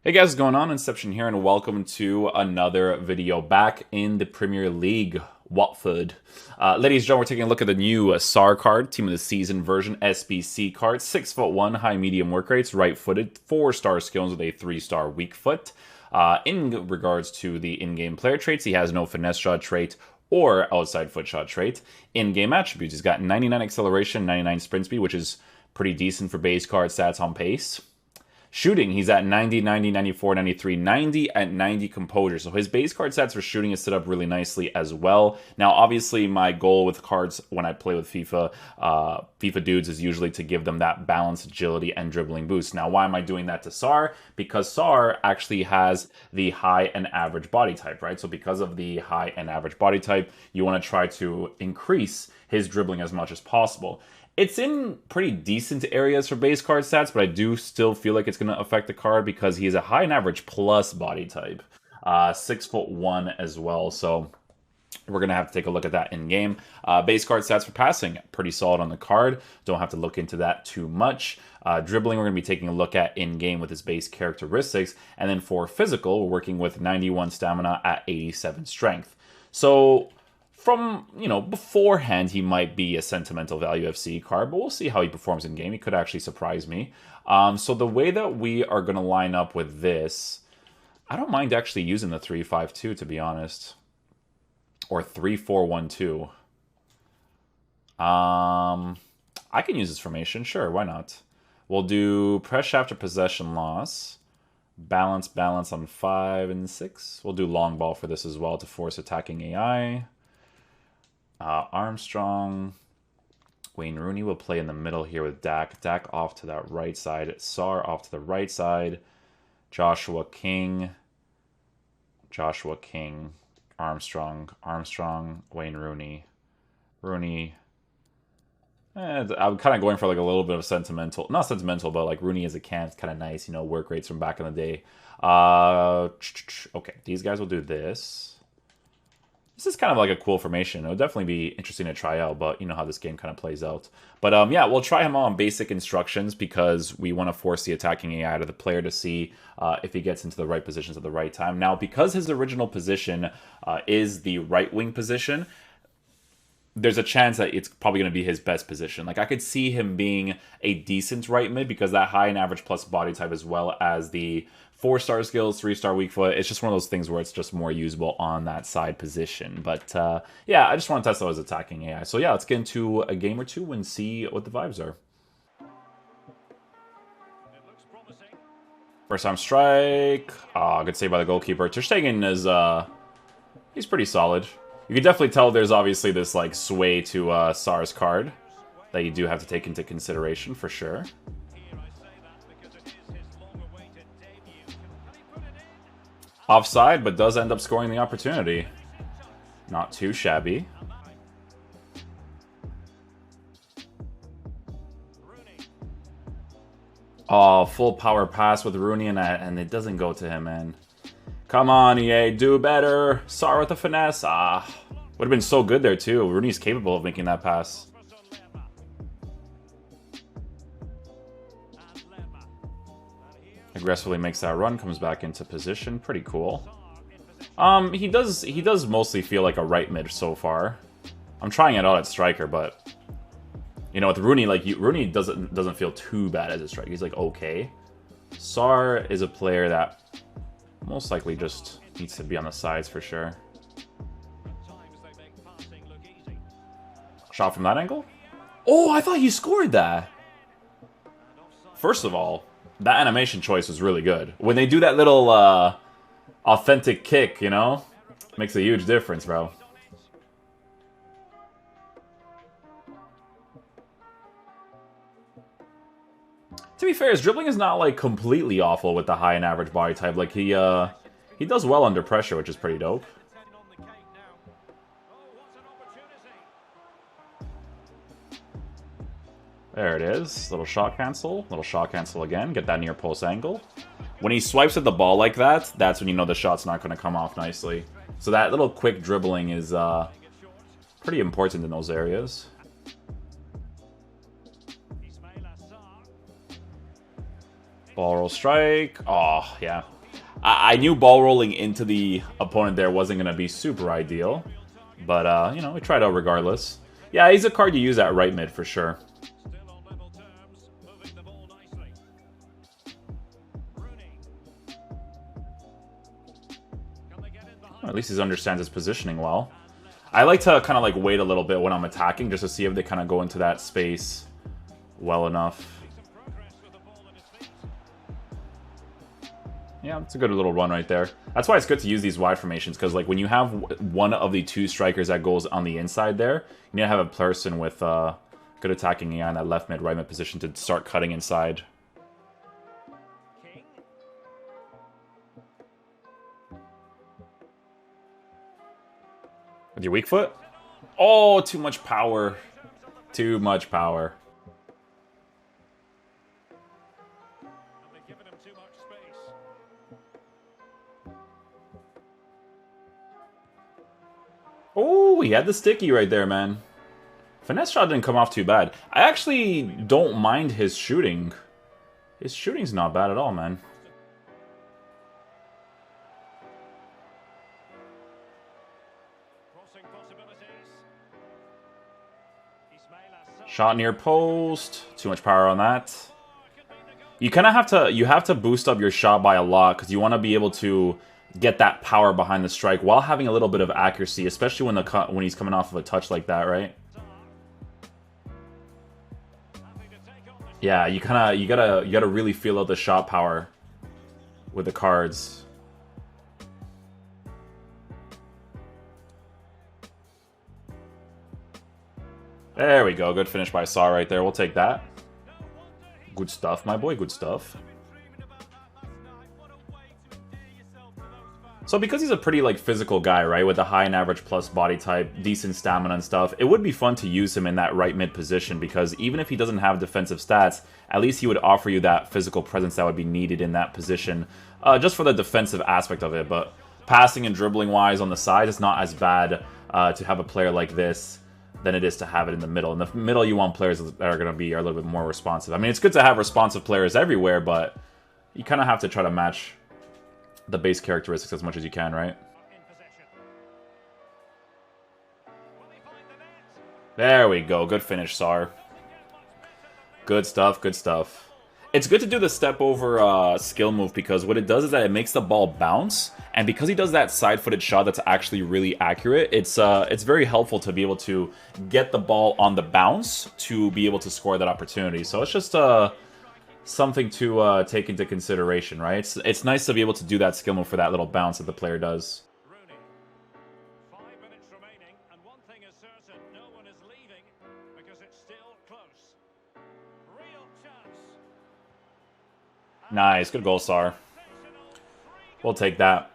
Hey guys, what's going on? Inception here, and welcome to another video back in the Premier League. Watford. Ladies and gentlemen, we're taking a look at the new Sarr card, Team of the Season version, SBC card. 6'1", high medium work rates, right-footed, 4-star skills with a 3-star weak foot. In regards to the in-game player traits, he has no finesse shot trait or outside foot shot trait. In-game attributes, he's got 99 acceleration, 99 sprint speed, which is pretty decent for base card stats on pace. Shooting, he's at 90, 90, 94, 93, 90 at 90 composure. So his base card stats for shooting is set up really nicely as well. Now, obviously, my goal with cards when I play with FIFA, FIFA dudes, is usually to give them that balance, agility, and dribbling boost. Now, why am I doing that to Sarr? Because Sarr actually has the high and average body type, right? So because of the high and average body type, you want to try to increase his dribbling as much as possible. It's in pretty decent areas for base card stats, but I do still feel like it's going to affect the card because he is a high and average plus body type. 6'1" as well, so we're going to have to take a look at that in game. Base card stats for passing, pretty solid on the card. Don't have to look into that too much. Dribbling, we're going to be taking a look at in game with his base characteristics. And then for physical, we're working with 91 stamina at 87 strength. So from, beforehand, he might be a sentimental value FC card, but we'll see how he performs in game. He could actually surprise me. So the way that we are going to line up with this, I don't mind actually using the 3-5-2, to be honest. Or 3-4-1-2. I can use this formation, sure, why not? We'll do press after possession loss. Balance on 5 and 6. We'll do long ball for this as well to force attacking AI. Armstrong, Wayne Rooney will play in the middle here with Dak. Dak off to that right side. Sarr off to the right side. Joshua King, Armstrong, Wayne Rooney. I'm kind of going for like a little bit of sentimental, not sentimental, but like Rooney as a can. It's kind of nice, work rates from back in the day. Okay, these guys will do this. This is kind of like a cool formation. It'll definitely be interesting to try out, but you know how this game kind of plays out. But yeah, we'll try him on basic instructions because we want to force the attacking AI to the player to see if he gets into the right positions at the right time. Now, because his original position is the right wing position, there's a chance that it's probably going to be his best position. Like, I could see him being a decent right mid because that high and average plus body type, as well as the 4-star skills, 3-star weak foot. It's just one of those things where it's just more usable on that side position. But yeah, I just want to test out his attacking AI. So yeah, let's get into a game or two and see what the vibes are. First time strike. Good save by the goalkeeper. Ter Stegen is he's pretty solid. You can definitely tell there's obviously this like sway to Sarr's card that you do have to take into consideration for sure. Offside, but does end up scoring the opportunity. Not too shabby. Oh, full power pass with Rooney and it doesn't go to him, man. Come on, EA, do better. Sarr with the finesse. Would have been so good there, too. Rooney's capable of making that pass. Aggressively makes that run, comes back into position. Pretty cool. He does mostly feel like a right mid so far. I'm trying it out at striker, but with Rooney, like Rooney doesn't feel too bad as a striker. He's like okay. Sarr is a player that most likely just needs to be on the sides for sure. Shot from that angle? Oh, I thought he scored that. First of all, that animation choice was really good. When they do that little authentic kick, makes a huge difference, bro. To be fair, his dribbling is not like completely awful with the high and average body type. Like he does well under pressure, which is pretty dope. There it is. Little shot cancel. Little shot cancel again. Get that near post angle. When he swipes at the ball like that, that's when you know the shot's not going to come off nicely. So that little quick dribbling is pretty important in those areas. Ball roll strike. Oh, yeah. I knew ball rolling into the opponent there wasn't going to be super ideal. But, you know, we tried out regardless. Yeah, he's a card you use at right mid for sure. Well, at least he understands his positioning well. I like to kind of like wait a little bit when I'm attacking just to see if they kind of go into that space well enough. Yeah, it's a good little run right there. That's why it's good to use these wide formations, because like when you have one of the two strikers that goes on the inside there, you need to have a person with good attacking AI in that left mid, right mid position to start cutting inside. With your weak foot? Oh, too much power. Too much power. Oh, he had the sticky right there, man. Finesse shot didn't come off too bad. I actually don't mind his shooting. His shooting's not bad at all, man. Shot near post. Too much power on that. You kind of have to boost up your shot by a lot because you want to be able to get that power behind the strike while having a little bit of accuracy, especially when he's coming off of a touch like that, right? Yeah, you gotta really feel out the shot power with the cards. There we go. Good finish by Sarr right there. We'll take that. Good stuff, my boy. Good stuff. So because he's a pretty like physical guy, right, with a high and average plus body type, decent stamina and stuff, it would be fun to use him in that right mid position because even if he doesn't have defensive stats, at least he would offer you that physical presence that would be needed in that position, just for the defensive aspect of it. But passing and dribbling wise on the side, it's not as bad to have a player like this than it is to have it in the middle. In the middle, you want players that are going to be a little bit more responsive. I mean, it's good to have responsive players everywhere, but you kind of have to try to match the base characteristics as much as you can, right? There we go. Good finish, Sarr. Good stuff, good stuff. It's good to do the step over skill move because what it does is that it makes the ball bounce, and because he does that side-footed shot that's actually really accurate, it's very helpful to be able to get the ball on the bounce to be able to score that opportunity. So it's just something to take into consideration, right? It's nice to be able to do that skill move for that little bounce that the player does. Nice, good goal, Sarr. We'll take that.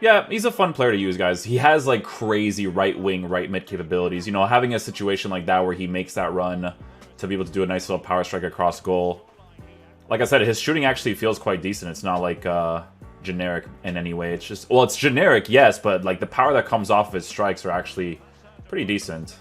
Yeah, he's a fun player to use, guys. He has, like, crazy right wing, right mid capabilities. You know, having a situation like that where he makes that run to be able to do a nice little power strike across goal. Like I said, his shooting actually feels quite decent. It's not, like, generic in any way. It's just... Well, it's generic, yes, but, like, the power that comes off of his strikes are actually pretty decent.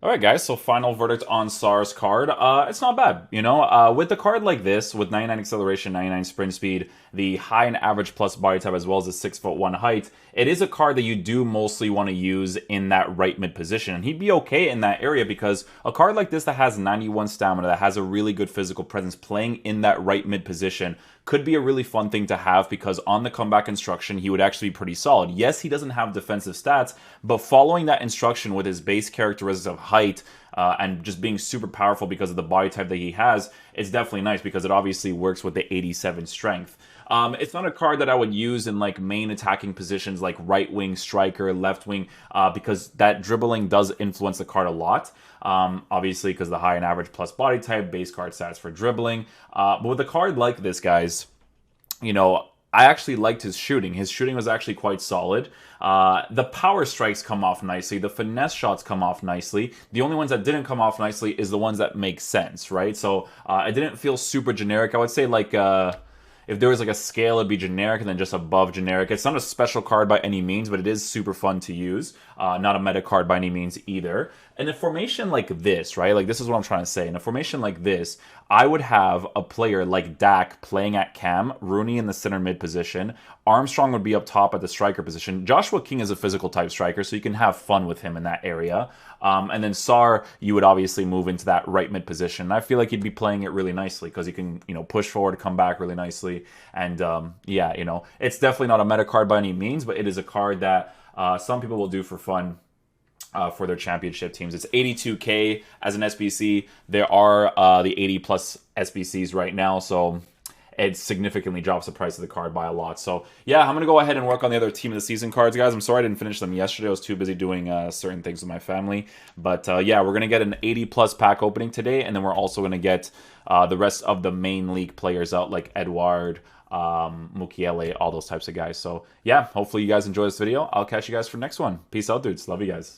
Alright guys, so final verdict on Sarr's card. It's not bad, you know? With a card like this, with 99 acceleration, 99 sprint speed, the high and average plus body type, as well as the 6'1" height, it is a card that you do mostly want to use in that right mid position. And he'd be okay in that area because a card like this that has 91 stamina, that has a really good physical presence, playing in that right mid position could be a really fun thing to have because on the comeback instruction, he would actually be pretty solid. Yes, he doesn't have defensive stats, but following that instruction with his base characteristics of height and just being super powerful because of the body type that he has, it's definitely nice because it obviously works with the 87 strength. It's not a card that I would use in like main attacking positions like right wing striker, left wing, because that dribbling does influence the card a lot. Obviously because the high and average plus body type, base card stats for dribbling. But with a card like this, guys, you know, I actually liked his shooting. His shooting was actually quite solid. The power strikes come off nicely. The finesse shots come off nicely. The only ones that didn't come off nicely is the ones that make sense, right? So it didn't feel super generic. I would say like... if there was like a scale, it'd be generic and then just above generic. It's not a special card by any means, but it is super fun to use. Not a meta card by any means either. In a formation like this, right? Like this is what I'm trying to say. In a formation like this, I would have a player like Dak playing at cam, Rooney in the center mid position, Armstrong would be up top at the striker position. Joshua King is a physical type striker, so you can have fun with him in that area. And then Sarr, you would obviously move into that right mid position. And I feel like he'd be playing it really nicely because he can, push forward, come back really nicely. And yeah, it's definitely not a meta card by any means, but it is a card that some people will do for fun. For their championship teams. It's 82k as an SBC. There are the 80 plus SBCs right now, so it significantly drops the price of the card by a lot. So yeah, I'm going to go ahead and work on the other team of the season cards, guys. I'm sorry I didn't finish them yesterday. I was too busy doing certain things with my family. But yeah, we're going to get an 80 plus pack opening today, and then we're also going to get the rest of the main league players out, like Edouard, Mukiele, all those types of guys. So yeah, hopefully you guys enjoy this video. I'll catch you guys for the next one. Peace out, dudes. Love you guys.